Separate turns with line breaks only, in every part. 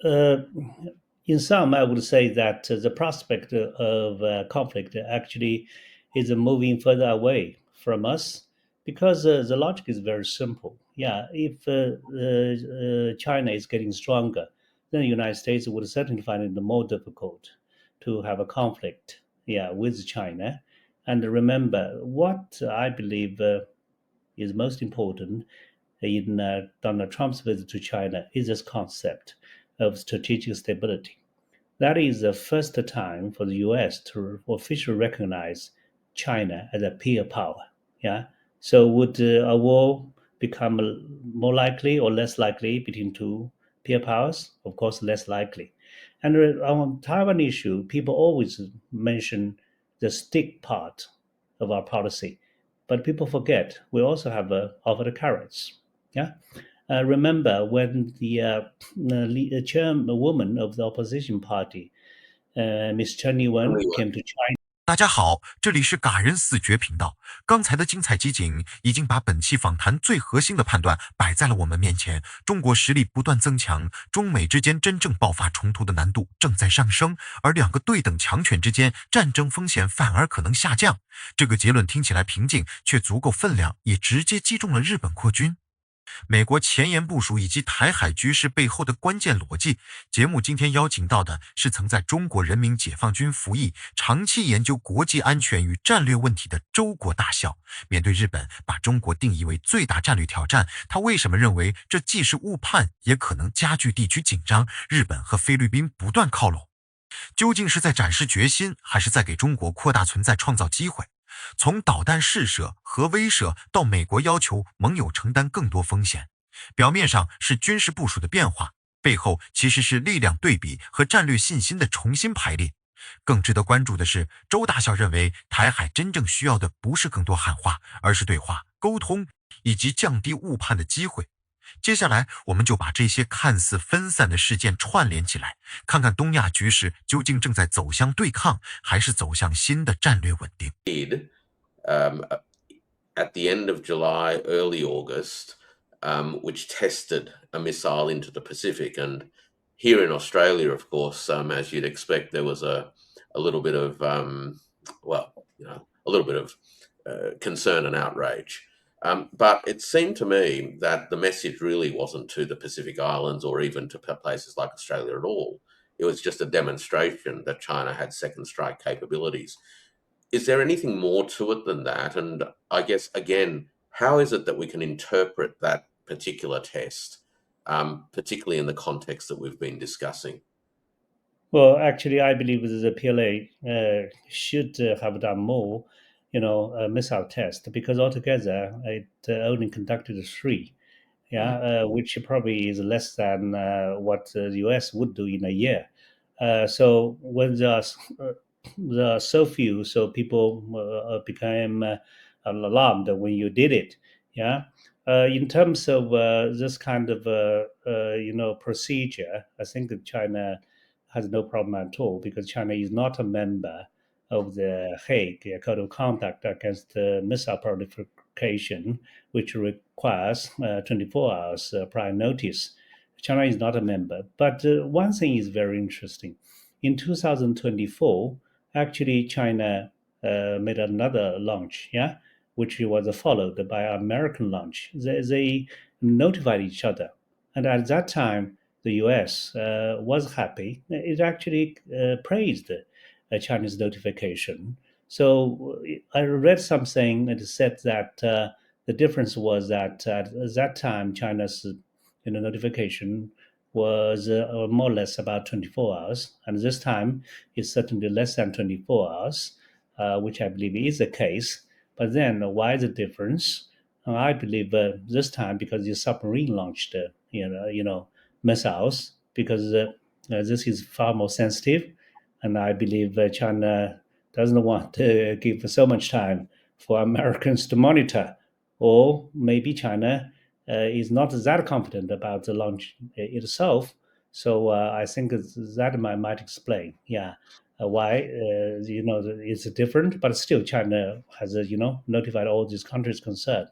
in sum, I would say that the prospect of conflict actually is moving further away from us because the logic is very simple. Yeah, if China is getting stronger, then the United States would certainly find it more difficult to have a conflict, yeah, with China. And remember, what I believe is most important in Donald Trump's visit to China is this concept of strategic stability. That is the first time for the U.S. to officially recognize China as a peer power. Yeah. So would a war become more likely or less likely between two peer powers? Of course, less likely. And on Taiwan issue, people always mention the stick part of our policy, but people forget we also have offered the carrots. Yeah. Remember when the chairwoman of the opposition party, Ms. Chen Yuen, came to China.
大家好，这里是嘎人四绝频道。刚才的精彩集锦已经把本期访谈最核心的判断摆在了我们面前：中国实力不断增强，中美之间真正爆发冲突的难度正在上升，而两个对等强权之间战争风险反而可能下降。这个结论听起来平静，却足够分量，也直接击中了日本扩军。美国前沿部署以及台海局势背后的关键逻辑。节目今天邀请到的是曾在中国人民解放军服役，长期研究国际安全与战略问题的周国大校。面对日本把中国定义为最大战略挑战，他为什么认为这既是误判，也可能加剧地区紧张？日本和菲律宾不断靠拢，究竟是在展示决心，还是在给中国扩大存在创造机会？从导弹试射、核威慑到美国要求盟友承担更多风险，表面上是军事部署的变化，背后其实是力量对比和战略信心的重新排列。更值得关注的是，周大校认为台海真正需要的不是更多喊话，而是对话、沟通以及降低误判的机会。接下来我们就把这些看似分散的事件串联起来，看看东亚局势究竟正在走向对抗，还是走向新的战略稳定。
At the end of July, early August, which tested a missile into the Pacific. And here in Australia, of course, as you'd expect, there was a little bit of, a little bit of concern and outrage. But it seemed to me that the message really wasn't to the Pacific Islands or even to places like Australia at all. It was just a demonstration that China had second strike capabilities. Is there anything more to it than that? And I guess, again, how is it that we can interpret that particular test, particularly in the context that we've been discussing?
Well, actually, I believe the PLA should have done more, missile test, because altogether it only conducted 3, which probably is less than what the US would do in a year. So when there are so few, so people became alarmed when you did it. Yeah. In terms of this kind of procedure, I think that China has no problem at all because China is not a member of the Hague Code of Conduct against missile proliferation, which requires 24 hours prior notice. China is not a member. But one thing is very interesting. In 2024, actually, China made another launch, which was followed by an American launch. They notified each other. And at that time, the US was happy. It actually praised China's notification. So I read something that said that the difference was that at that time, China's notification was more or less about 24 hours. And this time is certainly less than 24 hours, which I believe is the case. But then why the difference? I believe this time because the submarine launched, missiles, because this is far more sensitive. And I believe China doesn't want to give so much time for Americans to monitor. Or maybe China is not that confident about the launch itself. So I think that might explain, why it's different. But still, China has notified all these countries concerned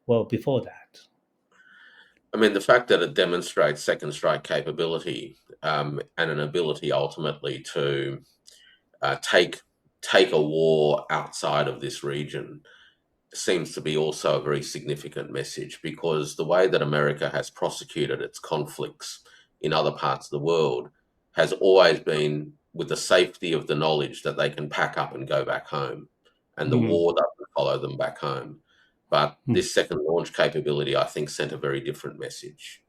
well before that.
I mean, the fact that it demonstrates second strike capability and an ability ultimately to take a war outside of this region seems to be also a very significant message, because the way that America has prosecuted its conflicts in other parts of the world has always been with the safety of the knowledge that they can pack up and go back home, and the war doesn't follow them back home. But this second launch capability, I think, sent a very different message.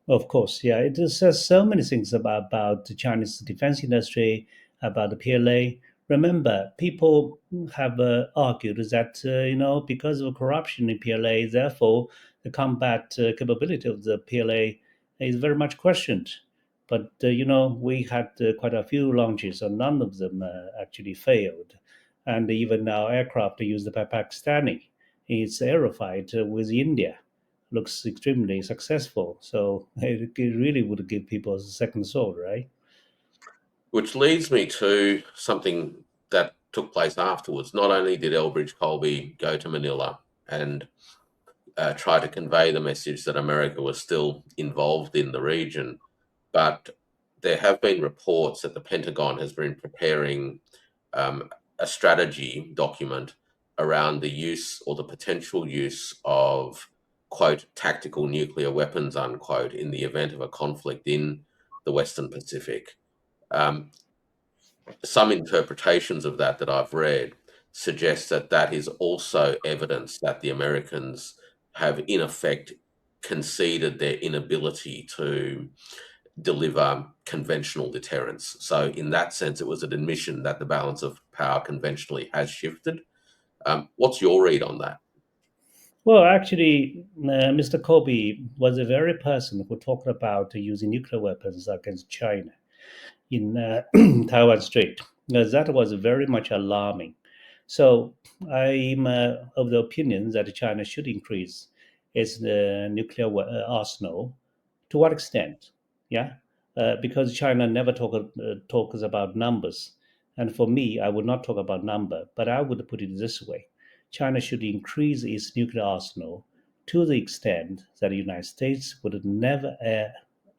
Of course, yeah. It says so many things about the Chinese defense industry, about the PLA. Remember, people have argued that, because of corruption in PLA, therefore the combat capability of the PLA is very much questioned. But, we had quite a few launches, and none of them actually failed. And even our aircraft used by Pakistani, it's aerofight with India, looks extremely successful. So it really would give people a second thought, right?
Which leads me to something that took place afterwards. Not only did Elbridge Colby go to Manila and try to convey the message that America was still involved in the region, but there have been reports that the Pentagon has been preparing a strategy document around the use or the potential use of, quote, tactical nuclear weapons, unquote, in the event of a conflict in the Western Pacific. Some interpretations of that I've read suggest that that is also evidence that the Americans have, in effect, conceded their inability to deliver conventional deterrence. So in that sense, it was an admission that the balance of power conventionally has shifted. What's your read on that?
Well, actually, Mr. Kobe was the very person who talked about using nuclear weapons against China in Taiwan Strait. That was very much alarming. So I'm of the opinion that China should increase its nuclear arsenal. To what extent? Yeah, because China never talks about numbers, and for me, I would not talk about number, but I would put it this way: China should increase its nuclear arsenal to the extent that the United States would never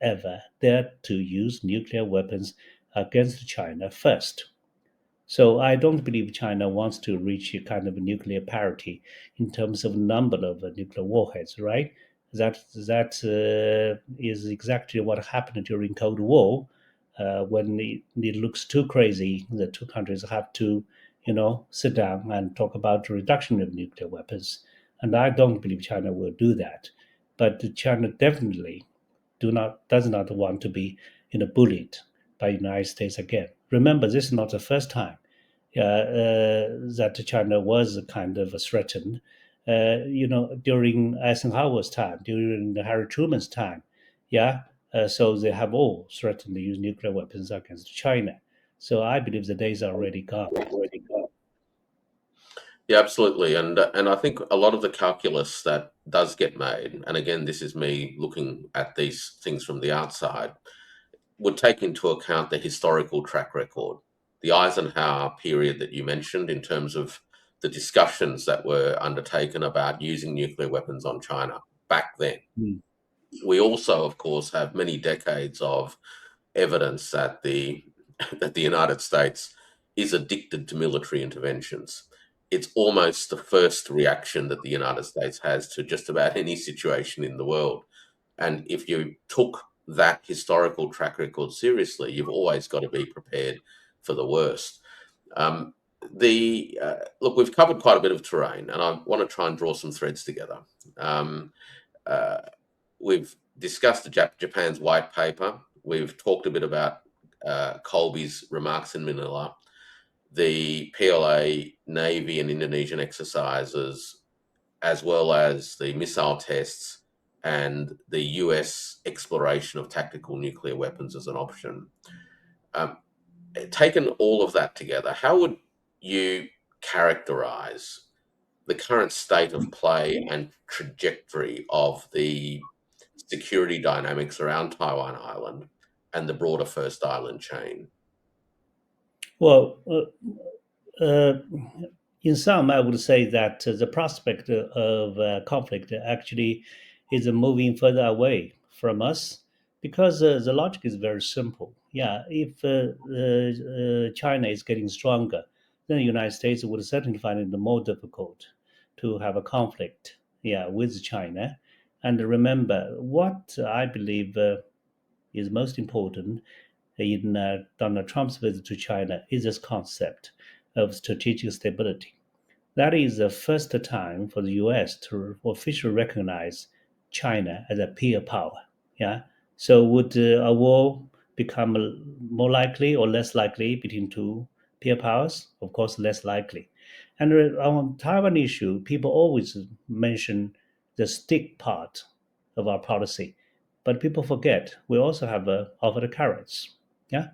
ever dare to use nuclear weapons against China first. So I don't believe China wants to reach a kind of nuclear parity in terms of number of nuclear warheads, right? That is exactly what happened during Cold War, when it looks too crazy. The two countries have to, sit down and talk about the reduction of nuclear weapons. And I don't believe China will do that. But China definitely does not want to be, bullied by the United States again. Remember, this is not the first time that China was kind of threatened. During Eisenhower's time, during Harry Truman's time, yeah. So they have all threatened to use nuclear weapons against China. So I believe the days are already gone.
Yeah, absolutely. And I think a lot of the calculus that does get made, and again, this is me looking at these things from the outside, would take into account the historical track record. The Eisenhower period that you mentioned, in terms of the discussions that were undertaken about using nuclear weapons on China back then.
Mm.
We also, of course, have many decades of evidence that the United States is addicted to military interventions. It's almost the first reaction that the United States has to just about any situation in the world. And if you took that historical track record seriously, you've always got to be prepared for the worst. Look, we've covered quite a bit of terrain, and I want to try and draw some threads together. We've discussed Japan's white paper. We've talked a bit about Colby's remarks in Manila, the PLA Navy and Indonesian exercises, as well as the missile tests and the US exploration of tactical nuclear weapons as an option. Taken all of that together, how would you characterize the current state of play and trajectory of the security dynamics around Taiwan Island and the broader First Island chain?
Well, in sum, I would say that the prospect of conflict actually is moving further away from us because the logic is very simple. Yeah, if China is getting stronger, then the United States would certainly find it more difficult to have a conflict, with China. And remember, what I believe is most important in Donald Trump's visit to China is this concept of strategic stability. That is the first time for the U.S. to officially recognize China as a peer power. Yeah. So would a war become more likely or less likely between two peer powers? Of course, less likely. And on Taiwan issue, people always mention the stick part of our policy, but people forget we also have offered the carrots. Yeah.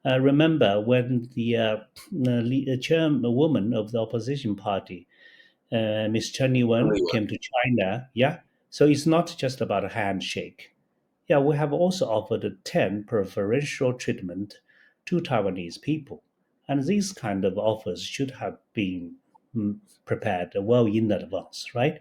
Remember when the chairwoman of the opposition party, Ms. Chen Yuen, came to China. Yeah. So it's not just about a handshake. Yeah, we have also offered 10 preferential treatment to Taiwanese people. And these kind of offers should have been prepared well in advance, right?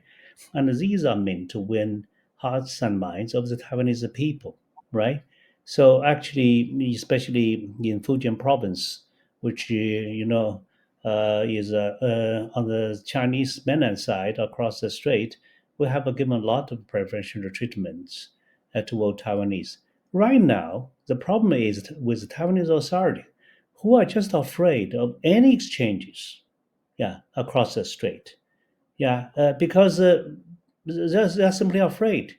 And these are meant to win hearts and minds of the Taiwanese people, right? So actually, especially in Fujian province, which, is on the Chinese mainland side across the strait, we have given a lot of preferential treatments toward Taiwanese. Right now, the problem is with the Taiwanese authority, who are just afraid of any exchanges, across the strait. Because they're simply afraid.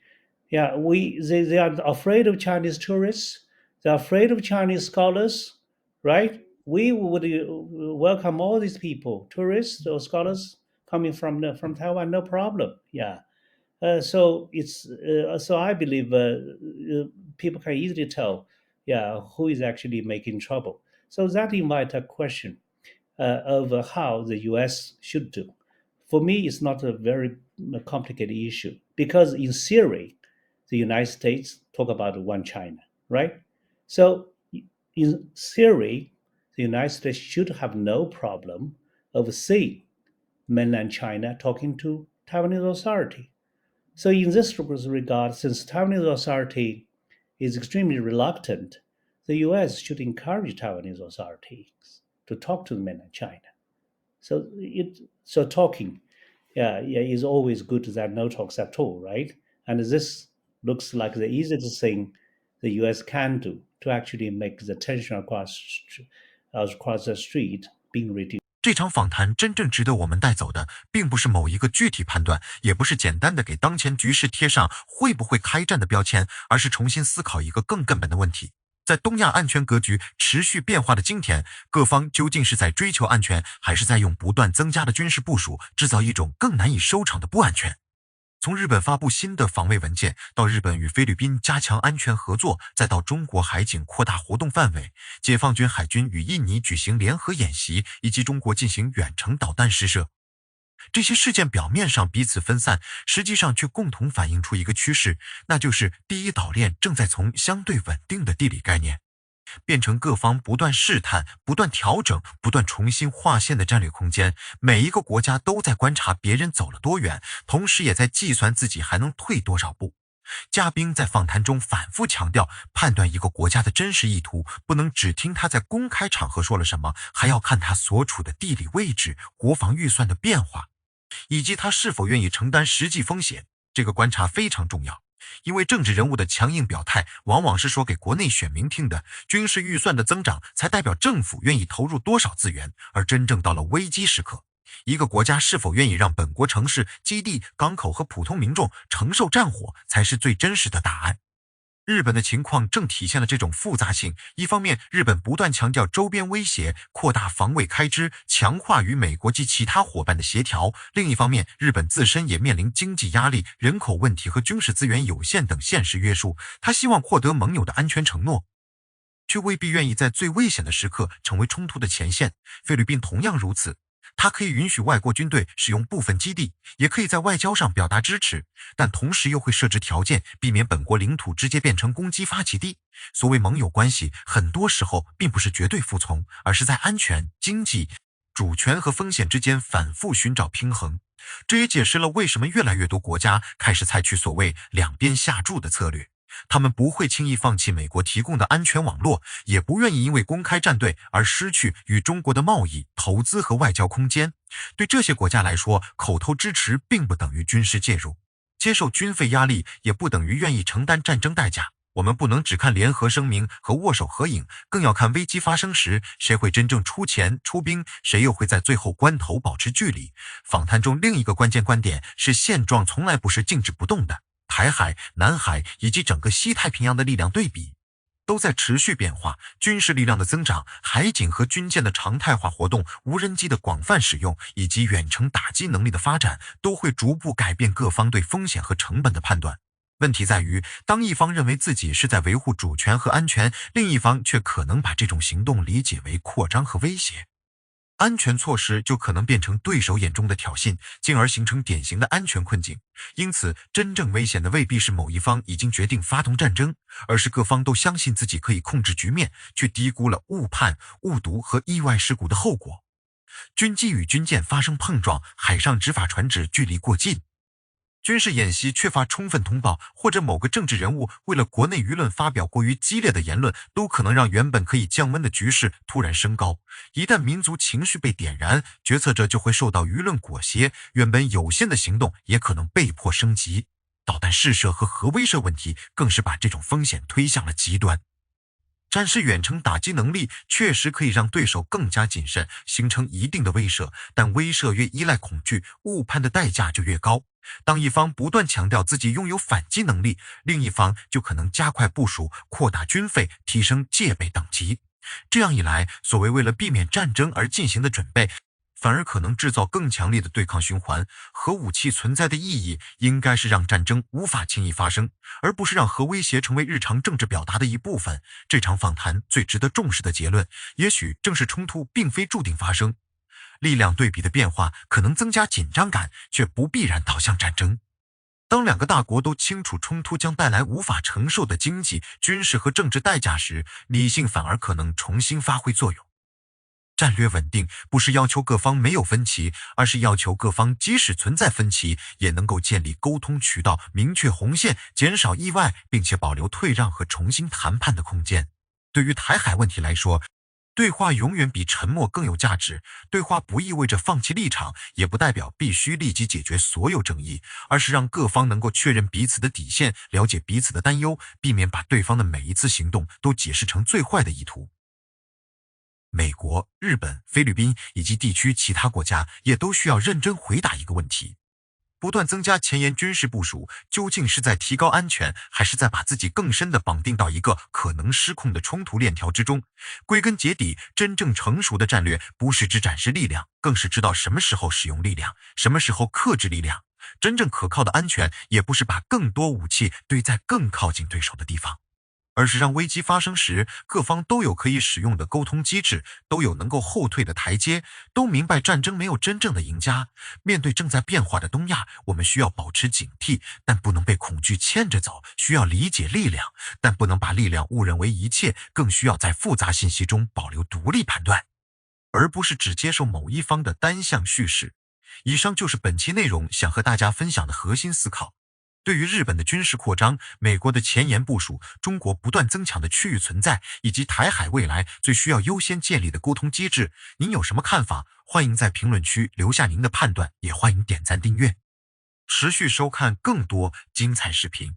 They are afraid of Chinese tourists. They're afraid of Chinese scholars, right? We would welcome all these people, tourists or scholars coming from Taiwan, no problem. So I believe people can easily tell, who is actually making trouble. So that invites a question of how the U.S. should do. For me, it's not a very complicated issue because in theory, the United States talk about one China, right? So in theory, the United States should have no problem of seeing mainland China talking to Taiwanese authority. So in this regard, since Taiwanese authority is extremely reluctant, the U.S. should encourage Taiwanese authorities to talk to mainland China. So talking, is always good than no talks at all, right? And this looks like the easiest thing the U.S. can do to actually make the tension across the street being reduced.
这场访谈真正值得我们带走的，并不是某一个具体判断，也不是简单的给当前局势贴上会不会开战的标签，而是重新思考一个更根本的问题。在东亚安全格局持续变化的今天，各方究竟是在追求安全，还是在用不断增加的军事部署制造一种更难以收场的不安全？从日本发布新的防卫文件，到日本与菲律宾加强安全合作，再到中国海警扩大活动范围，解放军海军与印尼举行联合演习，以及中国进行远程导弹试射，这些事件表面上彼此分散，实际上却共同反映出一个趋势，那就是第一岛链正在从相对稳定的地理概念变成各方不断试探、不断调整、不断重新划线的战略空间。每一个国家都在观察别人走了多远，同时也在计算自己还能退多少步。嘉宾在访谈中反复强调，判断一个国家的真实意图，不能只听他在公开场合说了什么，还要看他所处的地理位置、国防预算的变化，以及他是否愿意承担实际风险。这个观察非常重要。因为政治人物的强硬表态往往是说给国内选民听的，军事预算的增长才代表政府愿意投入多少资源，而真正到了危机时刻，一个国家是否愿意让本国城市、基地、港口和普通民众承受战火，才是最真实的答案。日本的情况正体现了这种复杂性，一方面日本不断强调周边威胁，扩大防卫开支，强化与美国及其他伙伴的协调；另一方面日本自身也面临经济压力、人口问题和军事资源有限等现实约束，他希望获得盟友的安全承诺，却未必愿意在最危险的时刻成为冲突的前线。菲律宾同样如此，他可以允许外国军队使用部分基地，也可以在外交上表达支持，但同时又会设置条件，避免本国领土直接变成攻击发起地。所谓盟友关系，很多时候并不是绝对服从，而是在安全、经济、主权和风险之间反复寻找平衡。这也解释了为什么越来越多国家开始采取所谓两边下注的策略。他们不会轻易放弃美国提供的安全网络，也不愿意因为公开站队而失去与中国的贸易、投资和外交空间。对这些国家来说，口头支持并不等于军事介入，接受军费压力也不等于愿意承担战争代价。我们不能只看联合声明和握手合影，更要看危机发生时谁会真正出钱出兵，谁又会在最后关头保持距离。访谈中另一个关键观点是，现状从来不是静止不动的，台海、南海以及整个西太平洋的力量对比都在持续变化，军事力量的增长、海警和军舰的常态化活动、无人机的广泛使用以及远程打击能力的发展，都会逐步改变各方对风险和成本的判断。问题在于，当一方认为自己是在维护主权和安全，另一方却可能把这种行动理解为扩张和威胁。安全措施就可能变成对手眼中的挑衅，进而形成典型的安全困境。因此，真正危险的未必是某一方已经决定发动战争，而是各方都相信自己可以控制局面，却低估了误判、误读和意外事故的后果。军机与军舰发生碰撞，海上执法船只距离过近，军事演习缺乏充分通报，或者某个政治人物为了国内舆论发表过于激烈的言论，都可能让原本可以降温的局势突然升高。一旦民族情绪被点燃，决策者就会受到舆论裹挟，原本有限的行动也可能被迫升级。导弹试射和核威慑问题更是把这种风险推向了极端。展示远程打击能力确实可以让对手更加谨慎，形成一定的威慑，但威慑越依赖恐惧，误判的代价就越高。当一方不断强调自己拥有反击能力，另一方就可能加快部署、扩大军费、提升戒备等级。这样一来，所谓为了避免战争而进行的准备，反而可能制造更强烈的对抗循环。核武器存在的意义应该是让战争无法轻易发生，而不是让核威胁成为日常政治表达的一部分。这场访谈最值得重视的结论，也许正是冲突并非注定发生，力量对比的变化可能增加紧张感，却不必然导向战争。当两个大国都清楚冲突将带来无法承受的经济、军事和政治代价时，理性反而可能重新发挥作用。战略稳定不是要求各方没有分歧，而是要求各方即使存在分歧，也能够建立沟通渠道，明确红线，减少意外，并且保留退让和重新谈判的空间。对于台海问题来说，对话永远比沉默更有价值。对话不意味着放弃立场，也不代表必须立即解决所有争议，而是让各方能够确认彼此的底线，了解彼此的担忧，避免把对方的每一次行动都解释成最坏的意图。美国、日本、菲律宾以及地区其他国家也都需要认真回答一个问题：不断增加前沿军事部署，究竟是在提高安全，还是在把自己更深地绑定到一个可能失控的冲突链条之中？归根结底，真正成熟的战略不是只展示力量，更是知道什么时候使用力量，什么时候克制力量。真正可靠的安全，也不是把更多武器堆在更靠近对手的地方，而是让危机发生时，各方都有可以使用的沟通机制，都有能够后退的台阶，都明白战争没有真正的赢家。面对正在变化的东亚，我们需要保持警惕，但不能被恐惧牵着走；需要理解力量，但不能把力量误认为一切；更需要在复杂信息中保留独立判断，而不是只接受某一方的单向叙事。以上就是本期内容想和大家分享的核心思考。对于日本的军事扩张、美国的前沿部署、中国不断增强的区域存在，以及台海未来最需要优先建立的沟通机制，您有什么看法？欢迎在评论区留下您的判断，也欢迎点赞订阅，持续收看更多精彩视频。